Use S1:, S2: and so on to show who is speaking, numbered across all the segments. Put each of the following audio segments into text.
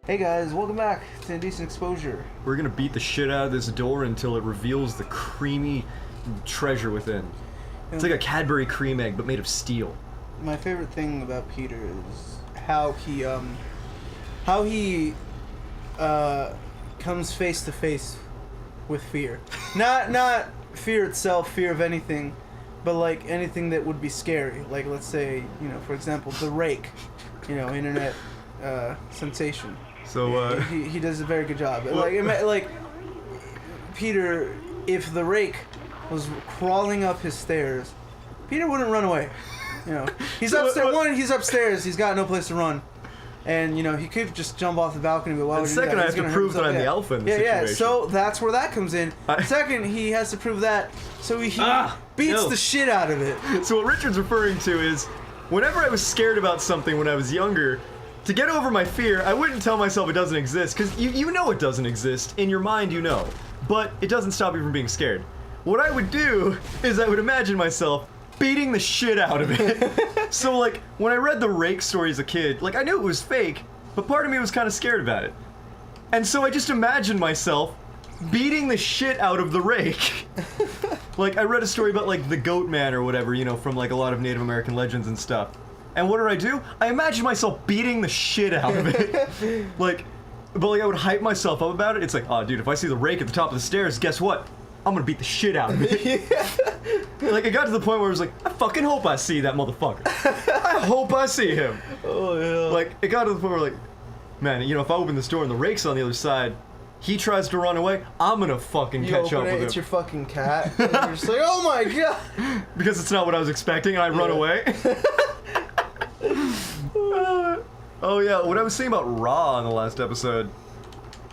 S1: Hey guys, welcome back to Indecent Exposure.
S2: We're gonna beat the shit out of this door until it reveals the creamy treasure within. It's like a Cadbury cream egg, but made of steel.
S1: My favorite thing about Peter is how he comes face to face with fear. Not fear itself, fear of anything, but like anything that would be scary. Like let's say, for example, the rake, internet sensation.
S2: So
S1: he does a very good job. Like Peter, if the rake was crawling up his stairs, Peter wouldn't run away. He's upstairs. He's upstairs. He's got no place to run, and he could just jump off the balcony. But why would he do that?
S2: Second, I have to prove that I'm the alpha in the situation.
S1: Yeah. So that's where that comes in. Second, he has to prove that. So he beats the shit out of it.
S2: So what Richard's referring to is, whenever I was scared about something when I was younger, to get over my fear, I wouldn't tell myself it doesn't exist, because you know it doesn't exist. In your mind, you know. But it doesn't stop you from being scared. What I would do is I would imagine myself beating the shit out of it. So, like, when I read the rake story as a kid, like, I knew it was fake, but part of me was kind of scared about it. And so I just imagined myself beating the shit out of the rake. Like, I read a story about, like, the goat man or whatever, from, like, a lot of Native American legends and stuff. And what do? I imagine myself beating the shit out of it. But I would hype myself up about it. It's like, oh, dude, if I see the rake at the top of the stairs, guess what? I'm gonna beat the shit out of it. Like, it got to the point where I was like, I fucking hope I see that motherfucker. I hope I see him.
S1: Oh, yeah.
S2: Like, it got to the point where, like, man, if I open this door and the rake's on the other side, he tries to run away, I'm gonna fucking catch up with him.
S1: It's your fucking cat. And you're just like, oh my god.
S2: Because it's not what I was expecting, and I run away. Oh yeah, what I was saying about Ra in the last episode.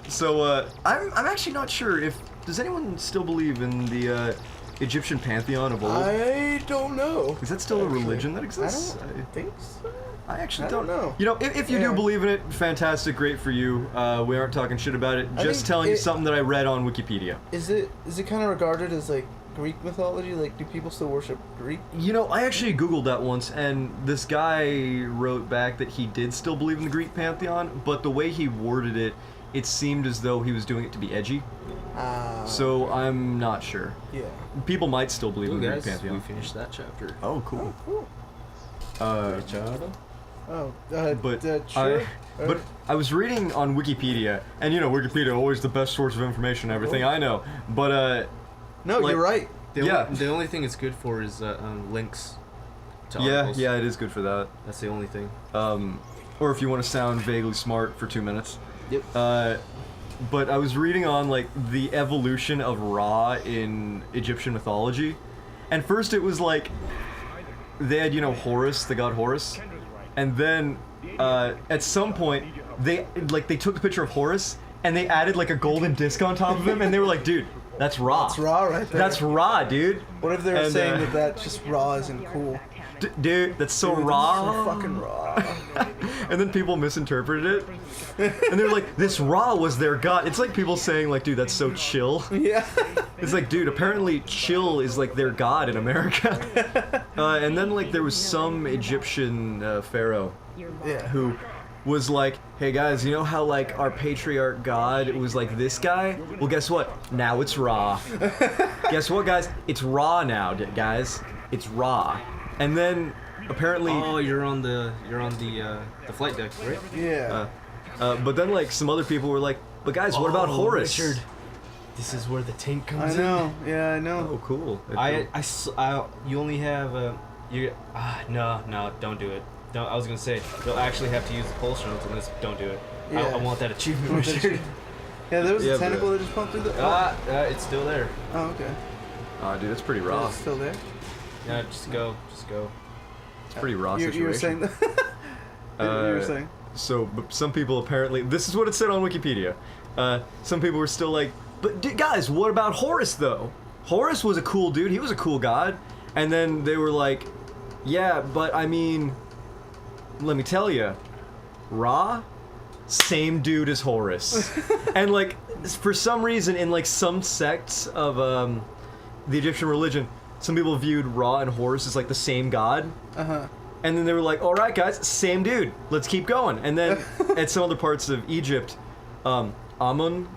S2: So I'm actually not sure if does anyone still believe in the Egyptian pantheon of old?
S1: I don't know.
S2: Is that still a religion that exists?
S1: I don't think so.
S2: I actually don't
S1: know.
S2: If you do believe in it, fantastic, great for you. We aren't talking shit about it. Just telling you something that I read on Wikipedia.
S1: Is it kind of regarded as like Greek mythology? Like, do people still worship Greek?
S2: I actually Googled that once, and this guy wrote back that he did still believe in the Greek pantheon, but the way he worded it, it seemed as though he was doing it to be edgy. So I'm not sure.
S1: Yeah.
S2: People might still believe in the Greek pantheon.
S3: We finished that chapter.
S2: Oh, cool.
S1: Oh, cool.
S2: Sure.
S1: But
S2: But I was reading on Wikipedia, and Wikipedia always the best source of information and everything I know. But
S1: no, you're right.
S3: The only thing it's good for is links to articles.
S2: Yeah, it is good for that.
S3: That's the only thing.
S2: Or if you want to sound vaguely smart for 2 minutes.
S3: Yep.
S2: But I was reading on like the evolution of Ra in Egyptian mythology, and first it was like they had Horus, the god Horus, and then at some point they took a picture of Horus and they added like a golden disc on top of him, and they were like, dude, that's Ra.
S1: That's Ra right there.
S2: That's Ra, dude.
S1: What if they were saying that just Ra isn't cool?
S2: Dude, that's so Ra.
S1: So fucking Ra.
S2: And then people misinterpreted it. And they're like, this Ra was their god. It's like people saying like, dude, that's so chill.
S1: Yeah.
S2: It's like, dude, apparently chill is like their god in America. And then like there was some Egyptian pharaoh who was like, hey guys, you know how like our patriarch god was like this guy? Well, guess what? Now it's Ra. Guess what, guys? It's Ra now, guys. It's Ra. And then apparently
S3: you're on the flight deck, right?
S1: Yeah.
S3: But
S2: then like some other people were like, but guys, what about Horus?
S3: Richard, this is where the tank comes in.
S1: I know. Yeah, I know.
S2: Oh, cool.
S3: You only have no, don't do it. No, I was gonna say you'll actually have to use the pulse notes on this. Don't do it.
S1: Yeah.
S3: I want that achievement, Richard.
S1: Yeah, there was a tentacle that just pumped through the.
S3: It's still there.
S1: Oh, okay.
S2: Dude, it's pretty raw.
S1: It's still there.
S3: Yeah, just go.
S2: It's pretty raw situation.
S1: You were saying that. You were saying.
S2: So, but some people apparently, this is what it said on Wikipedia. Some people were still like, but guys, what about Horus though? Horus was a cool dude. He was a cool god. And then they were like, yeah, but I mean, let me tell you, Ra, same dude as Horus. And like, for some reason, in like some sects of the Egyptian religion, some people viewed Ra and Horus as like the same god.
S1: Uh-huh.
S2: And then they were like, all right, guys, same dude. Let's keep going. And then at some other parts of Egypt, Amun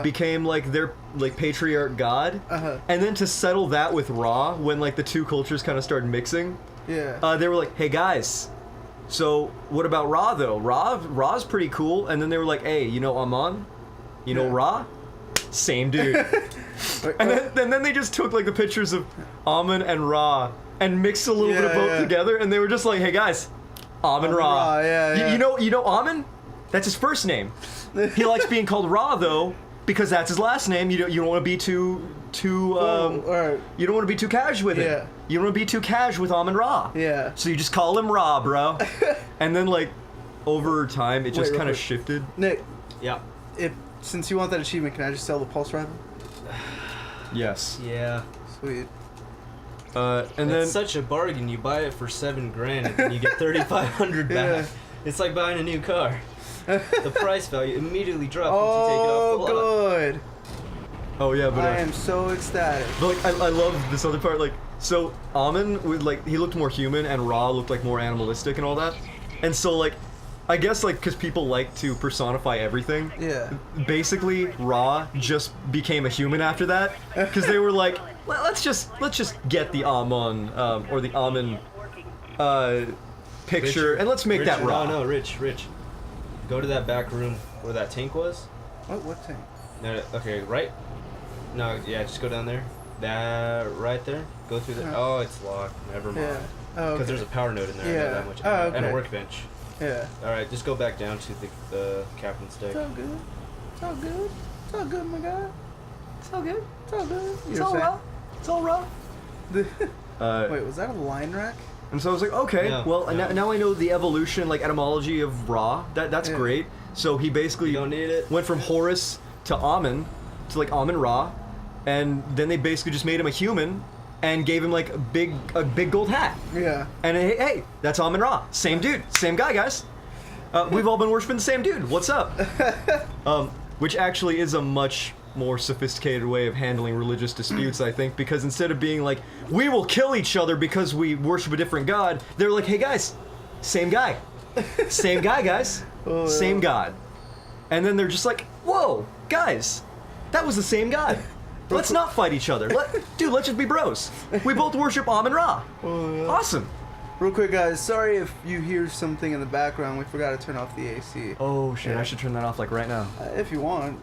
S2: became like their like patriarch god, and then to settle that with Ra, when like the two cultures kind of started mixing, they were like, hey guys, so what about Ra though? Ra's pretty cool, and then they were like, hey, you know Amun, you know Ra, same dude. And then they just took like the pictures of Amun and Ra and mixed a little bit of both together, and they were just like, hey guys, Amun Ra. You know Amun? That's his first name. He likes being called Ra though, because that's his last name. You don't want to be too you don't want to be too cash with it. You don't want to be too cash with Amun Ra. So you just call him Ra, bro. And then like over time it just kind of shifted.
S1: Nick.
S3: Yeah.
S1: Since you want that achievement, can I just sell the pulse rifle?
S2: Yes.
S3: Yeah.
S1: Sweet.
S2: And
S3: It's
S2: then
S3: such a bargain. You buy it for $7,000 and then you get $3,500 back. It's like buying a new car. The price value immediately drops once you take it off the lot.
S1: Good.
S2: oh yeah, but
S1: I am so ecstatic.
S2: but like I love this other part. Like so, Amun would like he looked more human, and Ra looked like more animalistic and all that. And so like, I guess like because people like to personify everything.
S1: Yeah.
S2: Basically, Ra just became a human after that because they were like, let's just get the Amun or the Amun picture and let's make that Ra.
S3: No, Rich. Go to that back room where that tank was.
S1: What tank?
S3: No, okay, right? No, yeah, just go down there. That right there. Go through the. Oh, it's locked. Never mind.
S1: Yeah. Oh,
S3: Because there's a power node in there. I know that much.
S1: Oh,
S3: And a
S1: okay.
S3: workbench.
S1: Yeah.
S3: All right, just go back down to the captain's deck.
S1: It's all good. It's all good. It's all good, my guy. It's all good. It's all good.
S2: It's all Ra. It's all Ra.
S1: Wait, was that a line rack?
S2: And so I was like, okay,
S3: Yeah,
S2: well,
S3: yeah.
S2: now I know the evolution, like etymology of Ra. That's great. So he basically
S3: You don't need it.
S2: went from Horus to Amun, to like Amun Ra, and then they basically just made him a human and gave him like a big gold hat.
S1: Yeah.
S2: And hey, that's Amun Ra. Same dude, same guy, guys. We've all been worshiping the same dude. What's up? Which actually is a much more sophisticated way of handling religious disputes, I think, because instead of being like, we will kill each other because we worship a different god, they're like, hey guys, same guy. Same guy, guys. Same god. And then they're just like, whoa, guys, that was the same god. Let's not fight each other. Let's just be bros. We both worship Amun Ra. Awesome.
S1: Real quick, guys, sorry if you hear something in the background. We forgot to turn off the AC.
S2: Oh shit, I should turn that off like right now.
S1: If you want.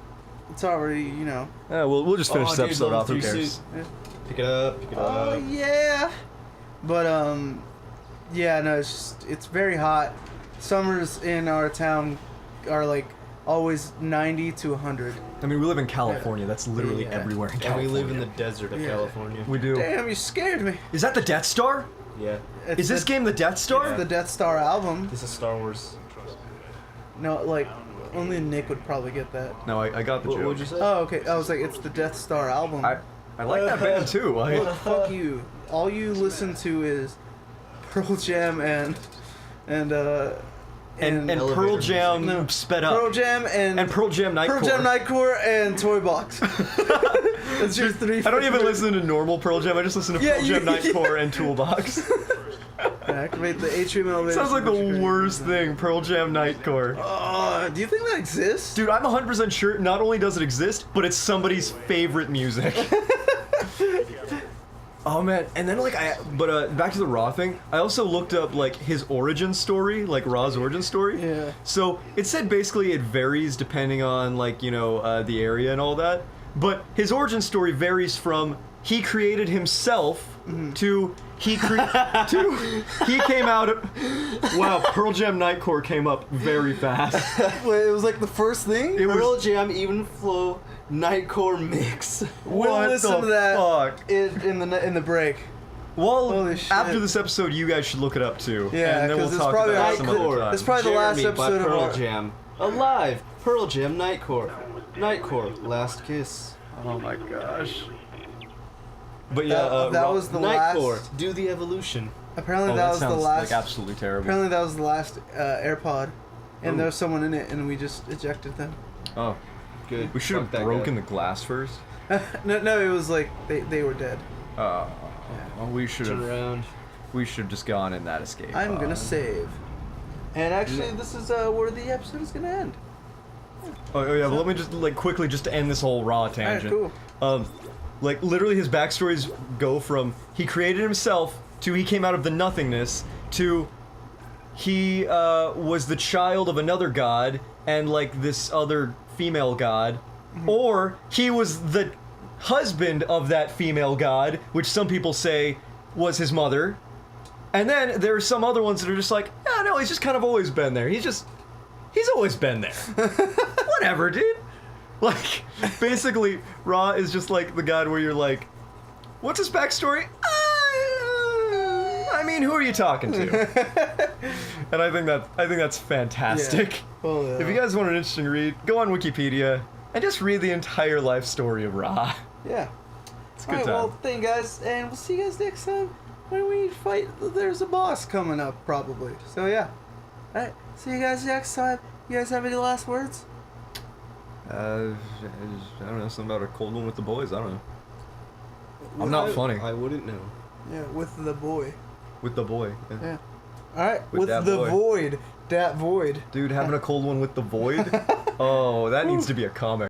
S1: It's already, you know.
S2: Yeah, we'll just finish this
S3: dude,
S2: episode
S3: level
S2: off. Who
S3: 3
S2: cares?
S3: suit. Pick it up.
S1: Oh, yeah. But, yeah, no, it's very hot. Summers in our town are like always 90 to 100.
S2: I mean, we live in California. That's literally
S1: Yeah.
S2: everywhere in
S3: And we
S2: California.
S3: live in the desert of
S1: Yeah.
S3: California.
S2: We do.
S1: Damn, you scared me.
S2: Is that the Death Star?
S3: Yeah.
S2: Is this game the Death Star?
S1: It's the Death Star album.
S3: This is Star Wars.
S1: No, like, only Nick would probably get that.
S2: No, I got the
S3: What
S2: joke.
S3: would you say?
S1: Oh, okay. I was like, it's the Death Star album.
S2: I like that band too.
S1: Look, fuck you. All you listen to is Pearl Jam and
S2: Pearl
S3: Elevator
S2: Jam
S1: No.
S2: sped up.
S1: Pearl Jam and
S2: Pearl Jam Nightcore.
S1: Pearl Jam Nightcore and Toy Box. That's your three.
S2: I don't even listen to normal Pearl Jam. I just listen to
S1: Yeah,
S2: Pearl
S1: you-
S2: Jam Nightcore and Toolbox.
S1: Activate the atrium elevator.
S2: Sounds like the worst thing. Pearl Jam Nightcore.
S1: Do you think that exists?
S2: Dude, I'm 100% sure not only does it exist, but it's somebody's favorite music. Oh man, and then like back to the Ra thing, I also looked up like his origin story, like Ra's origin story.
S1: Yeah.
S2: So it said basically it varies depending on like, you know, the area and all that. But his origin story varies from he created himself to he came out of, wow, Pearl Jam Nightcore came up very fast.
S1: Wait, it was like the first thing?
S2: It was
S3: Pearl Jam Even Flow Nightcore Mix.
S1: We'll
S2: what
S1: listen
S2: the
S1: to that
S2: fuck?
S1: in the break.
S2: Well,
S1: Holy shit.
S2: after this episode, you guys should look it up too.
S1: Yeah,
S2: and then
S1: 'cause
S2: we'll
S1: it's
S2: talk
S1: probably
S2: about it
S1: our-
S2: some other
S3: Nightcore.
S2: time.
S1: It's probably the last
S3: Jeremy by
S1: episode of
S3: Pearl
S1: our...
S3: Jam. Alive. Pearl Jam Nightcore. Nightcore. Last Kiss.
S2: Oh my gosh. But yeah,
S1: that was the
S3: Nightcore.
S1: last...
S3: Do the evolution.
S1: Apparently
S2: oh,
S1: that
S2: that
S1: was the
S2: sounds
S1: last...
S2: like absolutely terrible.
S1: Apparently that was the last AirPod. And
S2: Ooh.
S1: there was someone in it, and we just ejected them.
S2: Oh,
S3: Good.
S2: we should have
S3: Fuck that
S2: broken
S3: guy.
S2: the glass first.
S1: No, it was like they were dead.
S2: Well, we should
S3: Turn
S2: have.
S3: around.
S2: We should have just gone in that escape.
S1: I'm gonna
S2: pod.
S1: save. And actually, this is where the episode is gonna end.
S2: Oh yeah, but let me just like quickly just to end this whole Raw tangent.
S1: Alright,
S2: Like literally his backstories go from he created himself to he came out of the nothingness to he was the child of another god and like this other female god, or he was the husband of that female god, which some people say was his mother. And then there are some other ones that are just like, yeah, no, he's just kind of always been there. He's always been there. Whatever, dude. Like, basically, Ra is just like the god where you're like, what's his backstory? I mean, who are you talking to? And I think that's fantastic.
S1: Yeah. Well, yeah.
S2: If you guys want an interesting read, go on Wikipedia and just read the entire life story of Ra.
S1: Yeah.
S2: It's a good
S1: Alright,
S2: time.
S1: well, thank you guys, and we'll see you guys next time when we fight. There's a boss coming up, probably. So, yeah. Alright, see you guys next time. You guys have any last words?
S2: I don't know, something about a cold one with the boys, I don't know. I'm not funny.
S3: I wouldn't know.
S1: Yeah, with the boy.
S2: With the boy.
S1: Yeah. Alright,
S2: With
S1: with
S2: that
S1: the
S2: boy.
S1: void. That void.
S2: Dude, having a cold one with the void? Oh, that needs to be a comic.